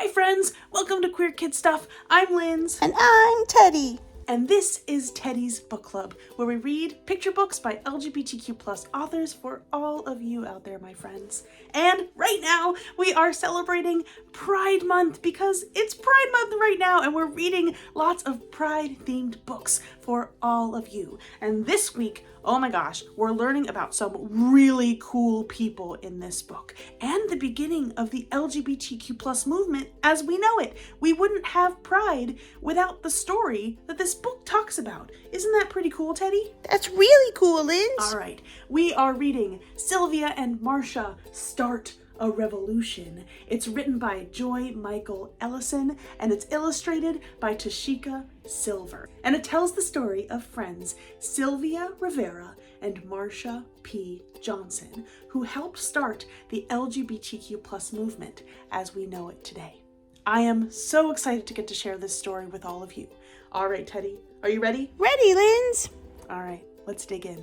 Hi friends, welcome to Queer Kid Stuff. I'm Linz. And I'm Teddy. And this is Teddy's Book Club, where we read picture books by LGBTQ+ authors for all of you out there, my friends. And right now, we are celebrating Pride Month because it's Pride Month right now, and we're reading lots of Pride-themed books for all of you. And this week, oh my gosh, we're learning about some really cool people in this book and the beginning of the LGBTQ+ movement as we know it. We wouldn't have Pride without the story that this book talks about. Isn't that pretty cool, Teddy? That's really cool, Linz. All right, we are reading Sylvia and Marsha Start a Revolution. It's written by Joy Michael Ellison and it's illustrated by Tashika Silver. And it tells the story of friends Sylvia Rivera and Marsha P. Johnson, who helped start the LGBTQ+ movement as we know it today. I am so excited to get to share this story with all of you. All right, Teddy, are you ready? Ready, Linz. All right, let's dig in.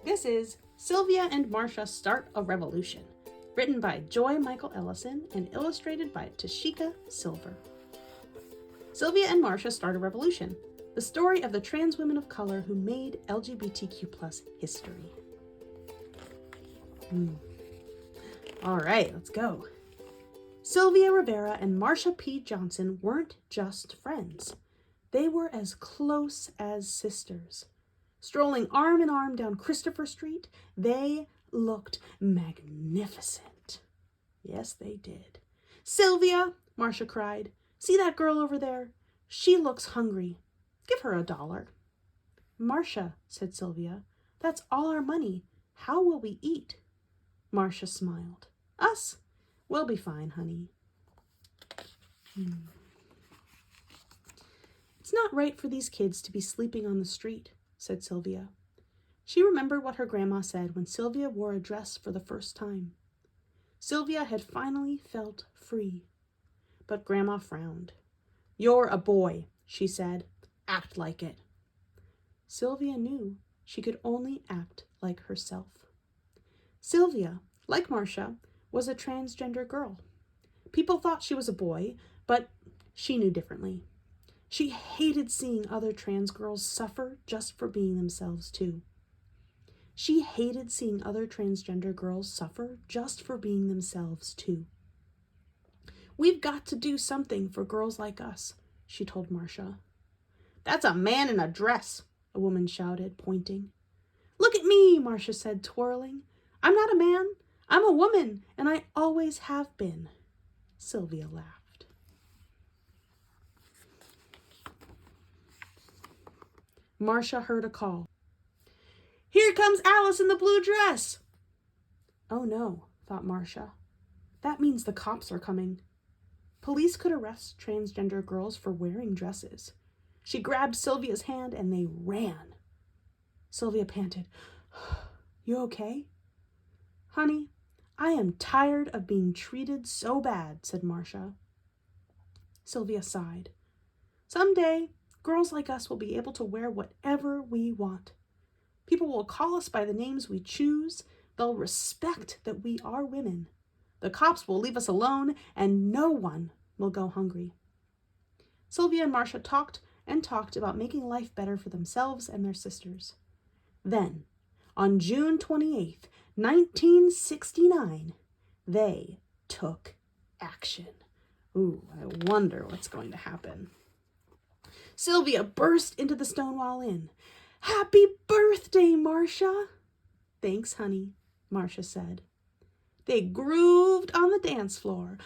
This is Sylvia and Marsha Start a Revolution, written by Joy Michael Ellison and illustrated by Tashika Silver. Sylvia and Marsha Start a Revolution, the story of the trans women of color who made LGBTQ+ history. All right, let's go. Sylvia Rivera and Marsha P. Johnson weren't just friends. They were as close as sisters. Strolling arm in arm down Christopher Street, they looked magnificent. Yes, they did. "Sylvia," Marsha cried, "see that girl over there? She looks hungry. Give her $1. "Marsha," said Sylvia, "that's all our money. How will we eat?" Marsha smiled. "Us? We'll be fine, honey." "It's not right for these kids to be sleeping on the street," said Sylvia. She remembered what her grandma said when Sylvia wore a dress for the first time. Sylvia had finally felt free. But Grandma frowned. "You're a boy," she said. "Act like it." Sylvia knew she could only act like herself. Sylvia, like Marsha, was a transgender girl. People thought she was a boy, but she knew differently. She hated seeing other trans girls suffer just for being themselves too. She hated seeing other transgender girls suffer just for being themselves too. "We've got to do something for girls like us," she told Marsha. "That's a man in a dress," a woman shouted, pointing. "Look at me," Marsha said, twirling. "I'm not a man. I'm a woman, and I always have been." Sylvia laughed. Marsha heard a call. "Here comes Alice in the blue dress!" Oh no, thought Marsha. That means the cops are coming. Police could arrest transgender girls for wearing dresses. She grabbed Sylvia's hand and they ran. Sylvia panted. "You okay?" "Honey, I am tired of being treated so bad," said Marsha. Sylvia sighed. "Someday, girls like us will be able to wear whatever we want. People will call us by the names we choose. They'll respect that we are women. The cops will leave us alone, and no one will go hungry." Sylvia and Marsha talked and talked about making life better for themselves and their sisters. Then, on June 28th, 1969, they took action. Ooh, I wonder what's going to happen. Sylvia burst into the Stonewall Inn. "Happy birthday, Marsha!" "Thanks, honey," Marsha said. They grooved on the dance floor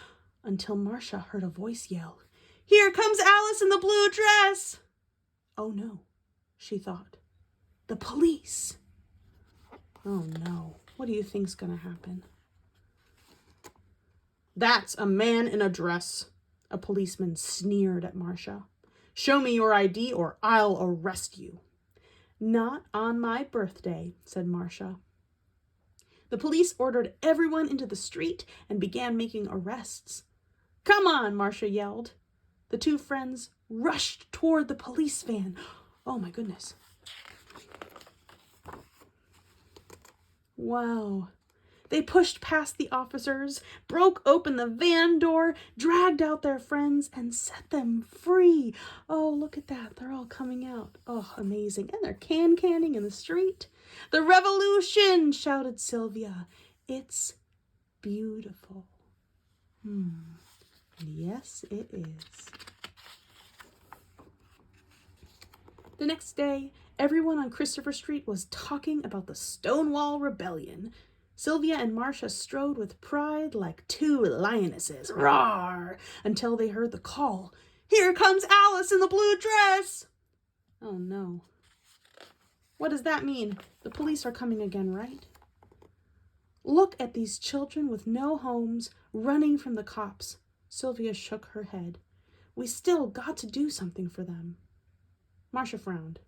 until Marsha heard a voice yell, "Here comes Alice in the blue dress!" Oh no, she thought. The police! Oh no, what do you think's gonna happen? "That's a man in a dress," a policeman sneered at Marsha. "Show me your ID or I'll arrest you." "Not on my birthday," said Marsha. The police ordered everyone into the street and began making arrests. "Come on," Marsha yelled. The two friends rushed toward the police van. Oh my goodness. Wow. They pushed past the officers, broke open the van door, dragged out their friends, and set them free. Oh, look at that. They're all coming out. Oh, amazing. And they're canning in the street. The revolution, shouted Sylvia. It's beautiful. Yes, it is. The next day, everyone on Christopher Street was talking about the Stonewall Rebellion. Sylvia and Marsha strode with pride like two lionesses, roar, until they heard the call. Here comes Alice in the blue dress! Oh no. What does that mean? The police are coming again, right? Look at these children with no homes, running from the cops. Sylvia shook her head. We still got to do something for them. Marsha frowned.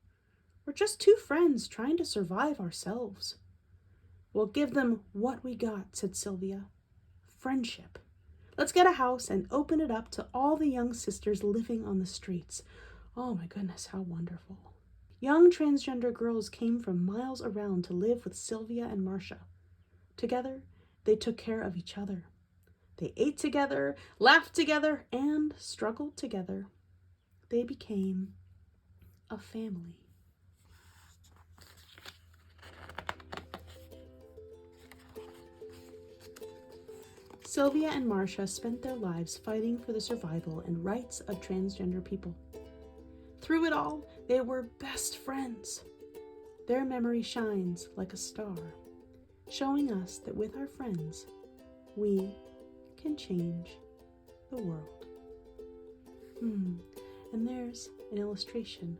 We're just two friends trying to survive ourselves. We'll give them what we got, said Sylvia. Friendship. Let's get a house and open it up to all the young sisters living on the streets. Oh my goodness, how wonderful. Young transgender girls came from miles around to live with Sylvia and Marsha. Together, they took care of each other. They ate together, laughed together, and struggled together. They became a family. Sylvia and Marsha spent their lives fighting for the survival and rights of transgender people. Through it all, they were best friends. Their memory shines like a star, showing us that with our friends, we can change the world. And there's an illustration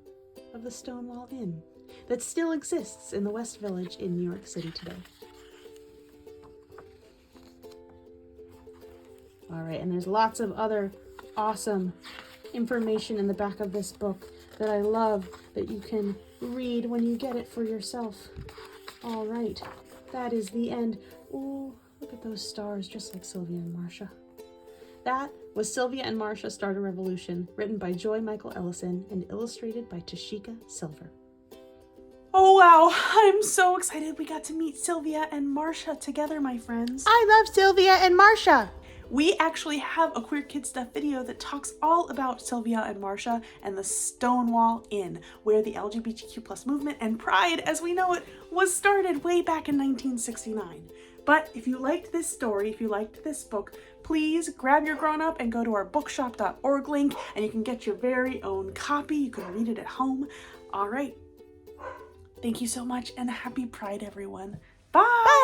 of the Stonewall Inn that still exists in the West Village in New York City today. All right, and there's lots of other awesome information in the back of this book that I love that you can read when you get it for yourself. All right, that is the end. Oh, look at those stars, just like Sylvia and Marsha. That was Sylvia and Marsha Start a Revolution, written by Joy Michael Ellison and illustrated by Tashika Silver. Oh wow, I'm so excited we got to meet Sylvia and Marsha together, my friends. I love Sylvia and Marsha. We actually have a Queer Kid Stuff video that talks all about Sylvia and Marsha and the Stonewall Inn, where the LGBTQ+ movement and pride as we know it was started way back in 1969. But if you liked this story, if you liked this book, please grab your grown-up and go to our bookshop.org link and you can get your very own copy. You can read it at home. All right. Thank you so much and happy Pride, everyone. Bye!